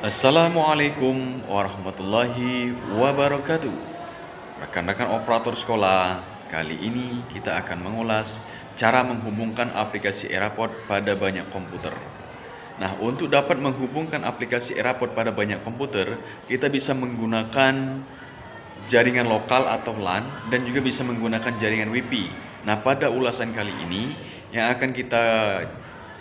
Assalamualaikum warahmatullahi wabarakatuh. Rekan-rekan operator sekolah, kali ini kita akan mengulas cara menghubungkan aplikasi Erapod pada banyak komputer. Nah, untuk dapat menghubungkan aplikasi Erapod pada banyak komputer, kita bisa menggunakan jaringan lokal atau LAN dan juga bisa menggunakan jaringan WiFi. Nah, pada ulasan kali ini yang akan kita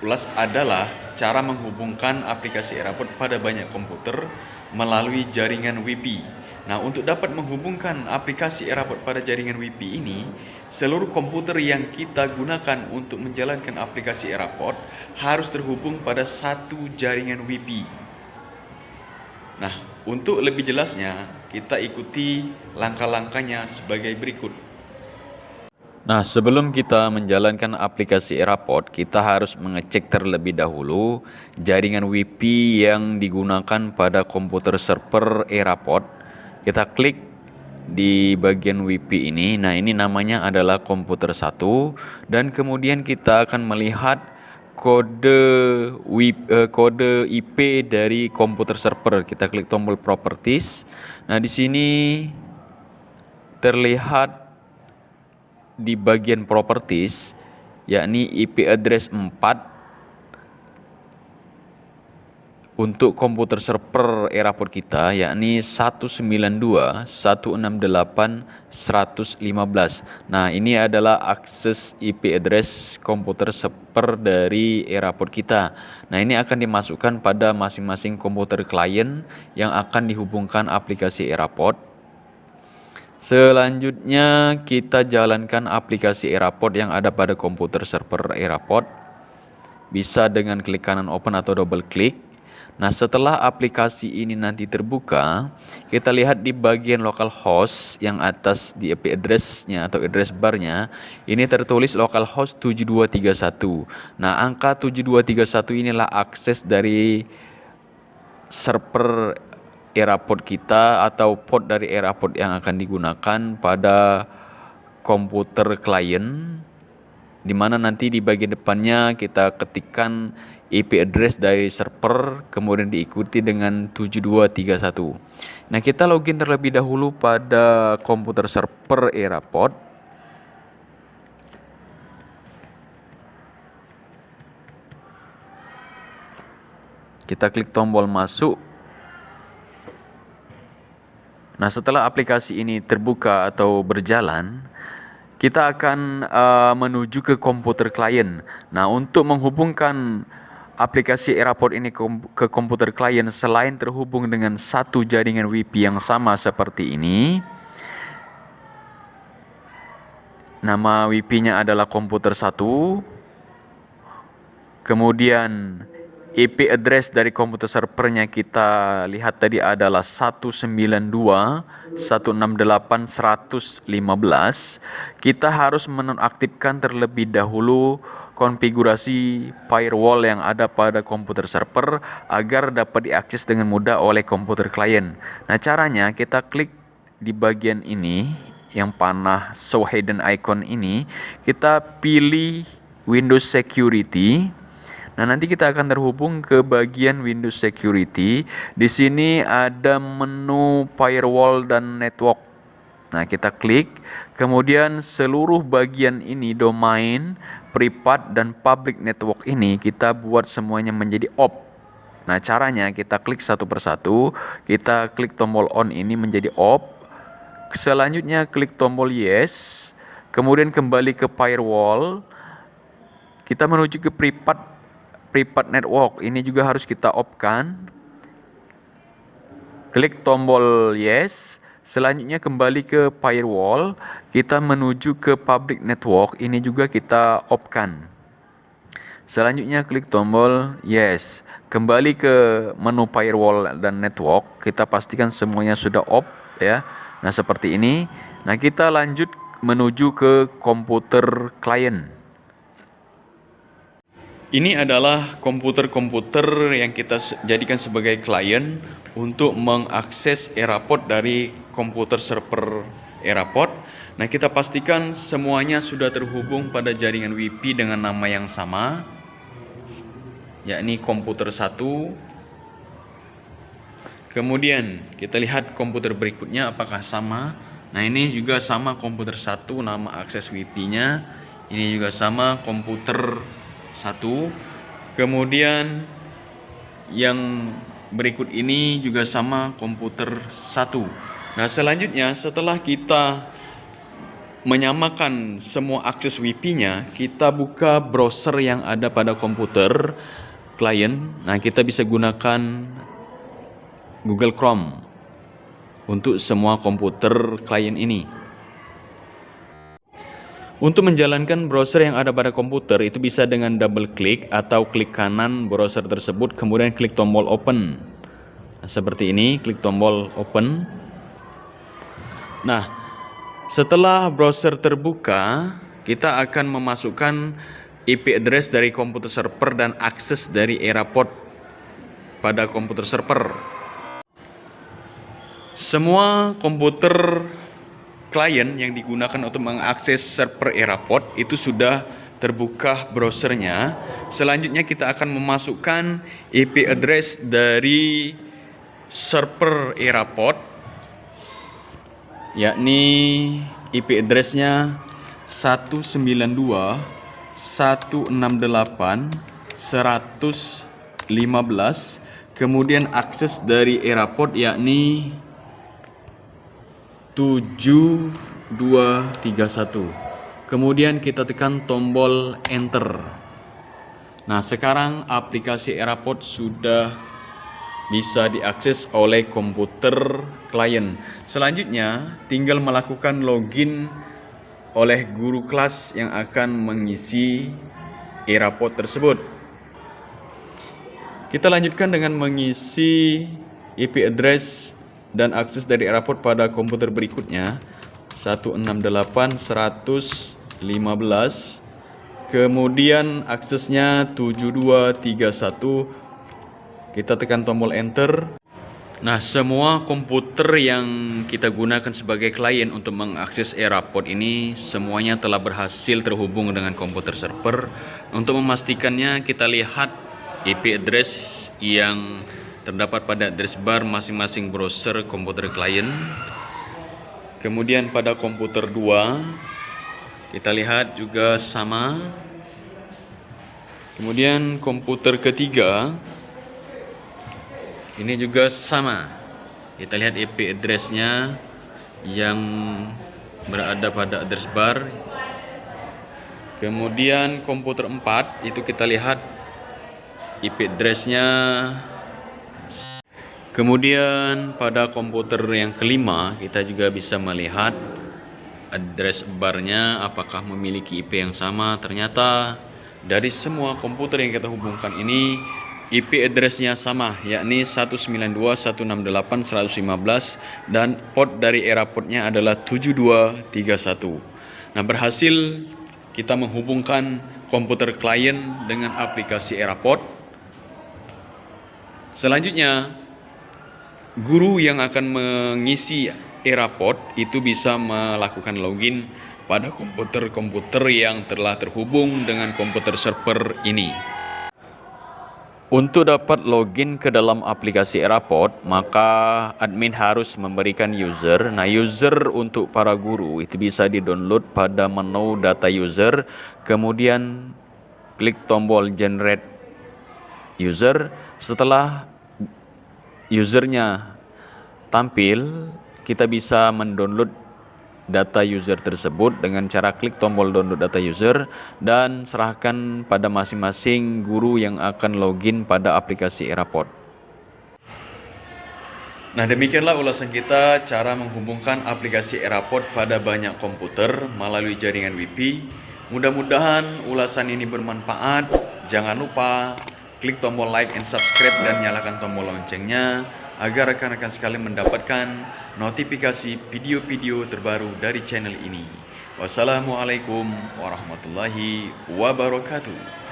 ulas adalah cara menghubungkan aplikasi Erapod pada banyak komputer melalui jaringan WiFi. Nah, untuk dapat menghubungkan aplikasi Erapod pada jaringan WiFi ini, seluruh komputer yang kita gunakan untuk menjalankan aplikasi Erapod harus terhubung pada satu jaringan WiFi. Nah, untuk lebih jelasnya, kita ikuti langkah-langkahnya sebagai berikut. Nah, sebelum kita menjalankan aplikasi Erapod, kita harus mengecek terlebih dahulu jaringan WiFi yang digunakan pada komputer server Erapod. Kita klik di bagian WiFi ini. Nah, ini namanya adalah komputer 1 dan kemudian kita akan melihat kode IP dari komputer server. Kita klik tombol properties. Nah, di sini terlihat di bagian properties yakni IP address 4 untuk komputer server Erapod kita yakni 192.168.115. Nah, ini adalah akses IP address komputer server dari Erapod kita. Nah, ini akan dimasukkan pada masing-masing komputer klien yang akan dihubungkan aplikasi Erapod. Selanjutnya kita jalankan aplikasi Erapod yang ada pada komputer server Erapod. Bisa dengan klik kanan open atau double klik. Nah, setelah aplikasi ini nanti terbuka, kita lihat di bagian localhost yang atas di IP address-nya atau address bar-nya, ini tertulis localhost 7231. Nah, angka 7231 inilah akses dari server Erapod kita atau port dari Erapod yang akan digunakan pada komputer klien, di mana nanti di bagian depannya kita ketikkan IP address dari server kemudian diikuti dengan 7231. Nah, kita login terlebih dahulu pada komputer server Erapod. Kita klik tombol masuk. Nah, setelah aplikasi ini terbuka atau berjalan, kita akan menuju ke komputer klien. Nah, untuk menghubungkan aplikasi Erapod ini ke komputer klien, selain terhubung dengan satu jaringan WiFi yang sama seperti ini, nama WiFi-nya adalah komputer 1. Kemudian IP address dari komputer servernya kita lihat tadi adalah 192.168.115. Kita harus menonaktifkan terlebih dahulu konfigurasi firewall yang ada pada komputer server agar dapat diakses dengan mudah oleh komputer klien. Nah, caranya kita klik di bagian ini yang panah show hidden icon ini, kita pilih Windows Security. Nah, nanti kita akan terhubung ke bagian Windows Security. Di sini ada menu firewall dan network. Nah, kita klik. Kemudian seluruh bagian ini, domain, private, dan public network ini kita buat semuanya menjadi off. Nah, caranya kita klik satu persatu. Kita klik tombol on ini menjadi off. Selanjutnya klik tombol yes. Kemudian kembali ke firewall. Kita menuju ke private network, ini juga harus kita off-kan. Klik tombol yes. Selanjutnya kembali ke firewall, kita menuju ke public network, ini juga kita off-kan. Selanjutnya klik tombol yes. Kembali ke menu firewall dan network, kita pastikan semuanya sudah off ya. Nah, seperti ini. Nah, kita lanjut menuju ke komputer klien. Ini adalah komputer-komputer yang kita jadikan sebagai klien untuk mengakses Erapod dari komputer server Erapod. Nah, kita pastikan semuanya sudah terhubung pada jaringan WiFi dengan nama yang sama, yakni komputer 1. Kemudian kita lihat komputer berikutnya apakah sama. Nah, ini juga sama komputer 1, nama akses WiFi-nya. Ini juga sama komputer 1. Kemudian yang berikut ini juga sama komputer 1. Nah, selanjutnya setelah kita menyamakan semua akses WiFi-nya, kita buka browser yang ada pada komputer klien. Nah, kita bisa gunakan Google Chrome untuk semua komputer klien ini. Untuk menjalankan browser yang ada pada komputer itu bisa dengan double klik atau klik kanan browser tersebut, kemudian klik tombol open. Nah, seperti ini, klik tombol open. Nah, setelah browser terbuka, kita akan memasukkan IP address dari komputer server dan akses dari Eraport pada komputer server. Semua komputer klien yang digunakan untuk mengakses server Eraport itu sudah terbuka browsernya. Selanjutnya kita akan memasukkan IP address dari server Eraport, yakni IP addressnya 192.168.115. Kemudian akses dari Eraport yakni 7231. Kemudian kita tekan tombol enter. Nah, sekarang aplikasi Eraport sudah bisa diakses oleh komputer klien. Selanjutnya tinggal melakukan login oleh guru kelas yang akan mengisi Eraport tersebut. Kita lanjutkan dengan mengisi IP address dan akses dari Eraport pada komputer berikutnya, 168.115. Kemudian aksesnya 7231. Kita tekan tombol enter. Nah, semua komputer yang kita gunakan sebagai klien untuk mengakses Eraport ini semuanya telah berhasil terhubung dengan komputer server. Untuk memastikannya, kita lihat IP address yang terdapat pada address bar masing-masing browser komputer klien. Kemudian pada komputer 2 kita lihat juga sama. Kemudian komputer ketiga ini juga sama. Kita lihat IP address-nya yang berada pada address bar. Kemudian komputer 4 itu kita lihat IP address-nya. Kemudian pada komputer yang kelima kita juga bisa melihat address barnya apakah memiliki IP yang sama. Ternyata dari semua komputer yang kita hubungkan ini IP address-nya sama, yakni 192.168.115 dan port dari Eraport-nya adalah 7231. Nah, berhasil kita menghubungkan komputer klien dengan aplikasi Eraport. Selanjutnya, guru yang akan mengisi Eraport itu bisa melakukan login pada komputer-komputer yang telah terhubung dengan komputer server ini. Untuk dapat login ke dalam aplikasi Eraport, maka admin harus memberikan user. Nah, user untuk para guru itu bisa di-download pada menu data user, kemudian klik tombol generate user. Setelah usernya tampil, kita bisa mendownload data user tersebut dengan cara klik tombol download data user dan serahkan pada masing-masing guru yang akan login pada aplikasi Eraport. Nah, demikianlah ulasan kita cara menghubungkan aplikasi Eraport pada banyak komputer melalui jaringan WiFi. Mudah-mudahan ulasan ini bermanfaat. Jangan lupa klik tombol like and subscribe dan nyalakan tombol loncengnya agar rekan-rekan sekalian mendapatkan notifikasi video-video terbaru dari channel ini. Wassalamualaikum warahmatullahi wabarakatuh.